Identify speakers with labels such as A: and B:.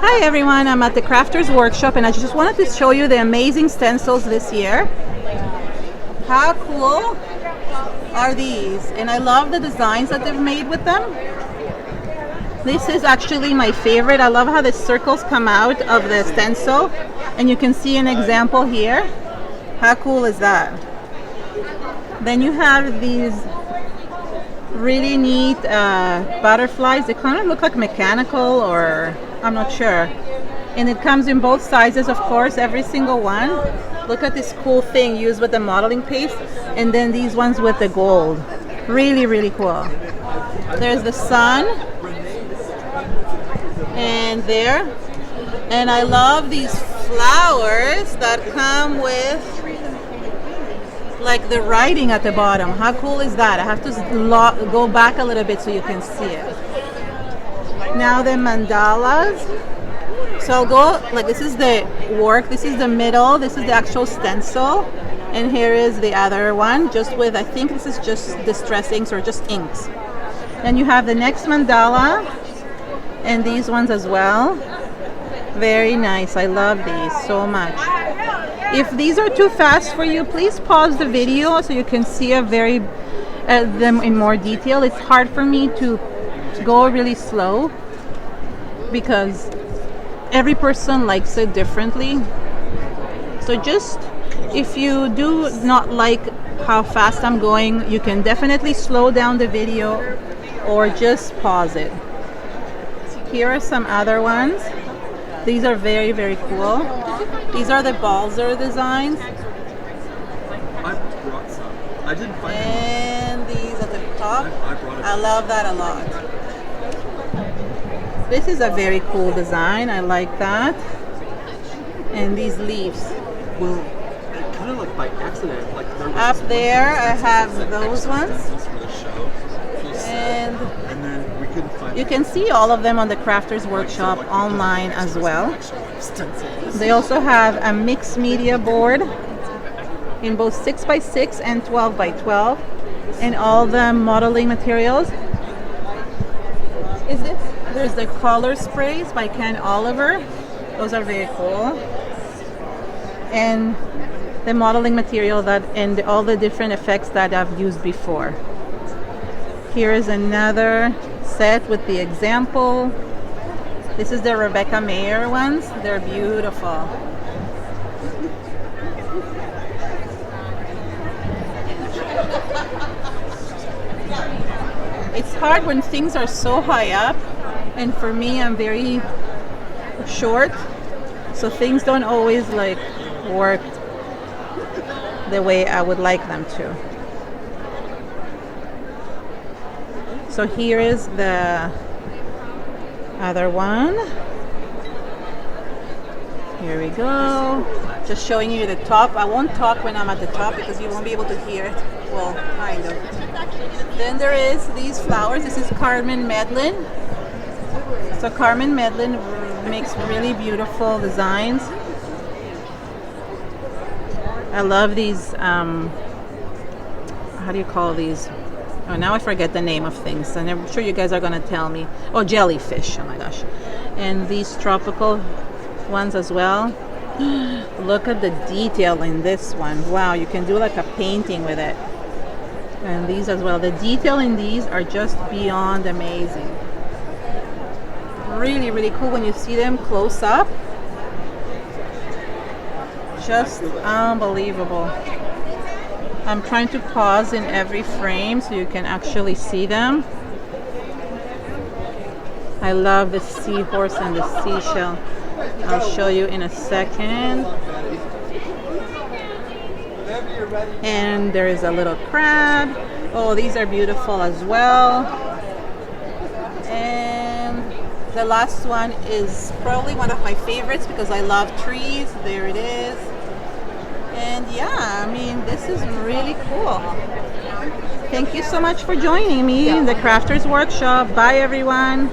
A: Hi everyone, I'm at the Crafters Workshop and I just wanted to show you the amazing stencils this year. How cool are these? And I love the designs that they've made with them. This is actually my favorite. I love how the circles come out of the stencil and you can see an example here. How cool is that? Then you have these really neat butterflies. They kind of look like mechanical, or I'm not sure. And it comes in both sizes, of course, every single one. Look at this cool thing used with the modeling paste, and then these ones with the gold. Really, really cool. There's the sun, and there. And I love these flowers that come with like the writing at the bottom. How cool is that? I have to go back a little bit so you can see it. Now the mandalas. So I'll go, like, this is the work, this is the middle, this is the actual stencil, and here is the other one, just with, I think this is just distress inks or just inks. Then you have the next mandala, and these ones as well. Very nice. I love these so much. If these are too fast for you, please pause the video so you can see them in more detail. It's hard for me to go really slow because every person likes it differently. So just, if you do not like how fast I'm going, you can definitely slow down the video or just pause it. Here are some other ones. These are very, very cool. These are the Balzer designs.
B: I brought some. I didn't find them.
A: And these at the top.
B: I
A: love that a lot. This is a very cool design. I like that. And these leaves.
B: Well, kind of like by accident. Like
A: up there, I have those ones. And
B: then we couldn't find
A: you can see all of them on the Crafters Workshop online as well. They also have a mixed media board in both 6x6 and 12x12, and all the modeling materials. There's the color sprays by Ken Oliver. Those are very cool. And the modeling material and all the different effects that I've used before. Here is another set with the example. This is the Rebecca Mayer ones. They're beautiful. It's hard when things are so high up, and for me, I'm very short, so things don't always like work the way I would like them to. So here is the other one. Here we go. Just showing you the top. I won't talk when I'm at the top because you won't be able to hear it. Well, kind of. Then there is these flowers. This is Carmen Medlin. So Carmen Medlin makes really beautiful designs. I love these, how do you call these? Oh, now I forget the name of things, and I'm sure you guys are going to tell me. Oh, jellyfish. Oh my gosh. And these tropical ones as well. Look at the detail in this one. Wow, you can do like a painting with it. And these as well. The detail in these are just beyond amazing. Really, really cool when you see them close up. Just unbelievable. I'm trying to pause in every frame so you can actually see them. I love the seahorse and the seashell. I'll show you in a second. And there is a little crab. Oh, these are beautiful as well. And the last one is probably one of my favorites because I love trees. There it is. And yeah, I mean, this is really cool. Thank you so much for joining me in the Crafters Workshop. Bye, everyone.